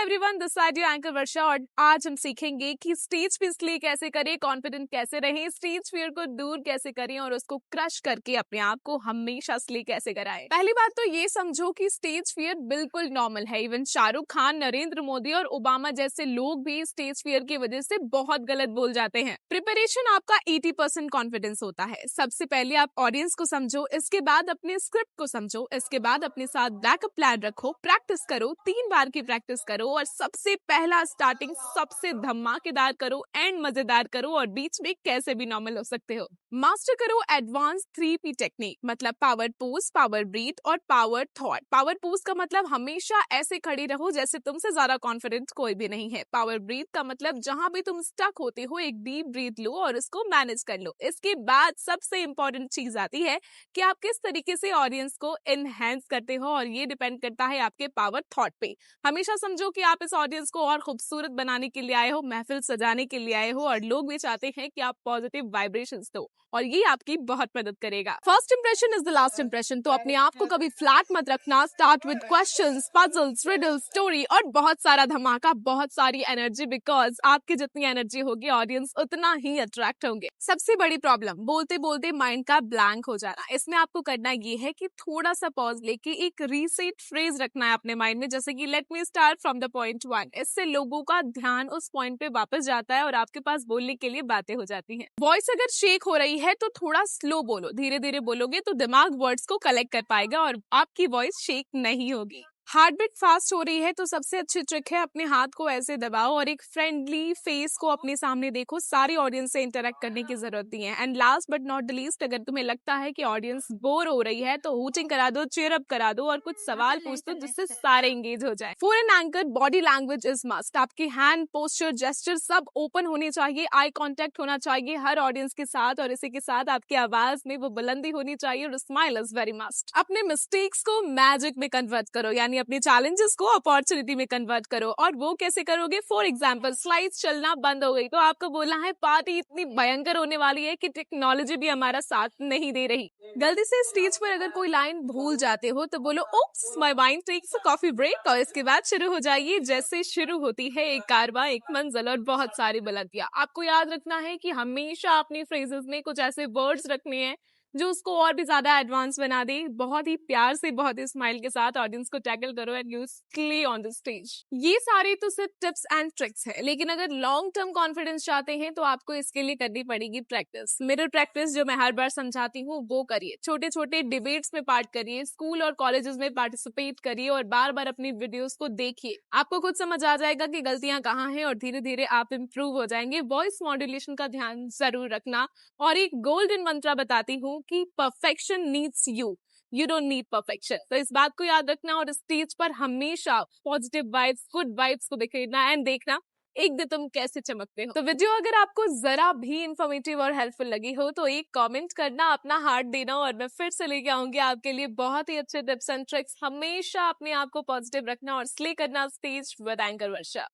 Everyone, this side your anchor Varsha और आज हम सीखेंगे कि स्टेज पे इसलिए कैसे करें, कॉन्फिडेंट कैसे रहें, स्टेज फियर को दूर कैसे करें और उसको क्रश करके अपने आप को हमेशा असली कैसे कराएं। पहली बात तो ये समझो कि स्टेज फियर बिल्कुल नॉर्मल है। इवन शाहरुख खान, नरेंद्र मोदी और ओबामा जैसे लोग भी स्टेज फियर की वजह से बहुत गलत बोल जाते हैं। प्रिपरेशन आपका 80% कॉन्फिडेंस होता है। सबसे पहले आप ऑडियंस को समझो, इसके बाद अपने स्क्रिप्ट को समझो, इसके बाद अपने साथ बैकअप प्लान रखो, प्रैक्टिस करो, 3 बार की प्रैक्टिस करो और सबसे पहला स्टार्टिंग सबसे धमाकेदार करो, एंड मजेदार करो और बीच में कैसे भी नॉर्मल हो सकते हो। मास्टर करो एडवांस 3P टेक्निक, मतलब पावर पोज, पावर ब्रीथ और पावर थॉट। पावर पोज का मतलब हमेशा ऐसे खड़ी रहो जैसे तुमसे ज्यादा कॉन्फिडेंट कोई भी नहीं है। पावर ब्रीथ का मतलब जहां भी तुम स्टक होते हो एक डीप ब्रीथ लो और उसको मैनेज कर लो। इसके बाद सबसे इंपॉर्टेंट चीज आती है कि आप किस तरीके से ऑडियंस को एनहेंस करते हो और ये डिपेंड करता है आपके पावर थॉट पे। हमेशा समझो कि आप इस ऑडियंस को और खूबसूरत बनाने के लिए आए हो, महफिल सजाने के लिए आए हो और लोग भी चाहते हैं कि आप पॉजिटिव वाइब्रेशंस दो और ये आपकी बहुत मदद करेगा। First impression is the last impression, तो अपने आप को कभी फ्लैट मत रखना। Start with questions, puzzles, riddles, story और बहुत सारा धमाका, बहुत सारी एनर्जी, बिकॉज आपकी जितनी एनर्जी होगी ऑडियंस उतना ही अट्रैक्ट होंगे। सबसे बड़ी प्रॉब्लम बोलते बोलते माइंड का ब्लैंक हो जाना। इसमें आपको करना ये है कि थोड़ा सा पॉज लेके एक रीसेट फ्रेज रखना है अपने माइंड में, जैसे कि let me start from the point 1। इससे लोगों का ध्यान उस पॉइंट पे वापस जाता है और आपके पास बोलने के लिए बातें हो जाती हैं। वॉइस अगर शेक हो रही है तो थोड़ा स्लो बोलो, धीरे धीरे बोलोगे तो दिमाग वर्ड्स को कलेक्ट कर पाएगा और आपकी वॉइस शेक नहीं होगी। हार्ट बीट फास्ट हो रही है तो सबसे अच्छी ट्रिक है अपने हाथ को ऐसे दबाओ और एक फ्रेंडली फेस को अपने सामने देखो। सारी ऑडियंस से इंटरेक्ट करने की जरूरत नहीं है। And last but not the least, अगर तुम्हें लगता है कि ऑडियंस बोर हो रही है तो हूटिंग करा दो, चीयर अप करा दो और कुछ सवाल पूछ दो जिससे सारे एंगेज हो जाए। For an anchor body language is must. आपकी हैंड, पोस्चर, जेस्चर सब ओपन होने चाहिए, आई कॉन्टेक्ट होना चाहिए हर ऑडियंस के साथ और इसी के साथ आपकी आवाज में वो बुलंदी होनी चाहिए और स्माइल इज वेरी मस्ट। अपने मिस्टेक्स को मैजिक में कन्वर्ट करो, यानी अपनी चैलेंजेस को अपॉर्चुनिटी में कन्वर्ट करो। और वो कैसे करोगे? फॉर एग्जांपल, स्लाइड्स चलना बंद हो गई तो आपको बोलना है पार्टी इतनी भयंकर होने वाली है कि टेक्नोलॉजी भी हमारा साथ नहीं दे रही। गलती से स्टेज पर अगर कोई लाइन भूल जाते हो तो बोलो oops my mind takes a coffee break और इसके बाद शुरू हो जाइए जैसे शुरू होती है एक कारवां, एक मंजिल और बहुत सारी बुलंदियां। आपको याद रखना है कि हमेशा अपनी फ्रेजेस में कुछ ऐसे वर्ड्स रखने हैं जो उसको और भी ज्यादा एडवांस बना दे। बहुत ही प्यार से, बहुत ही स्माइल के साथ ऑडियंस को टैकल करो and you slay on the stage. ये सारे तो सिर्फ टिप्स एंड ट्रिक्स है, लेकिन अगर लॉन्ग टर्म कॉन्फिडेंस चाहते हैं तो आपको इसके लिए करनी पड़ेगी प्रैक्टिस। मिरर प्रैक्टिस जो मैं हर बार समझाती हूँ वो करिए, छोटे छोटे डिबेट्स में पार्ट करिए, स्कूल और कॉलेजेस में पार्टिसिपेट करिए और बार बार अपनी वीडियोस को देखिए। आपको खुद समझ आ जाएगा कि गलतियां कहाँ हैं और धीरे धीरे आप इम्प्रूव हो जाएंगे। वॉइस मॉड्यूलेशन का ध्यान जरूर रखना और एक गोल्डन मंत्र बताती हूँ कि perfection needs you, you don't need perfection। तो इस बात को याद रखना और स्टेज पर हमेशा पॉजिटिव वाइब्स, गुड वाइब्स को दिखाना एंड देखना एक दिन तुम कैसे चमकते हो। तो वीडियो अगर आपको जरा भी इंफॉर्मेटिव और हेल्पफुल लगी हो तो एक कमेंट करना, अपना हार्ट देना और मैं फिर से लेके आऊंगी आपके लिए बहुत ही अच्छे टिप्स एंड ट्रिक्स। हमेशा अपने आप को पॉजिटिव रखना और स्ले करना स्टेज विद एंकर वर्षा।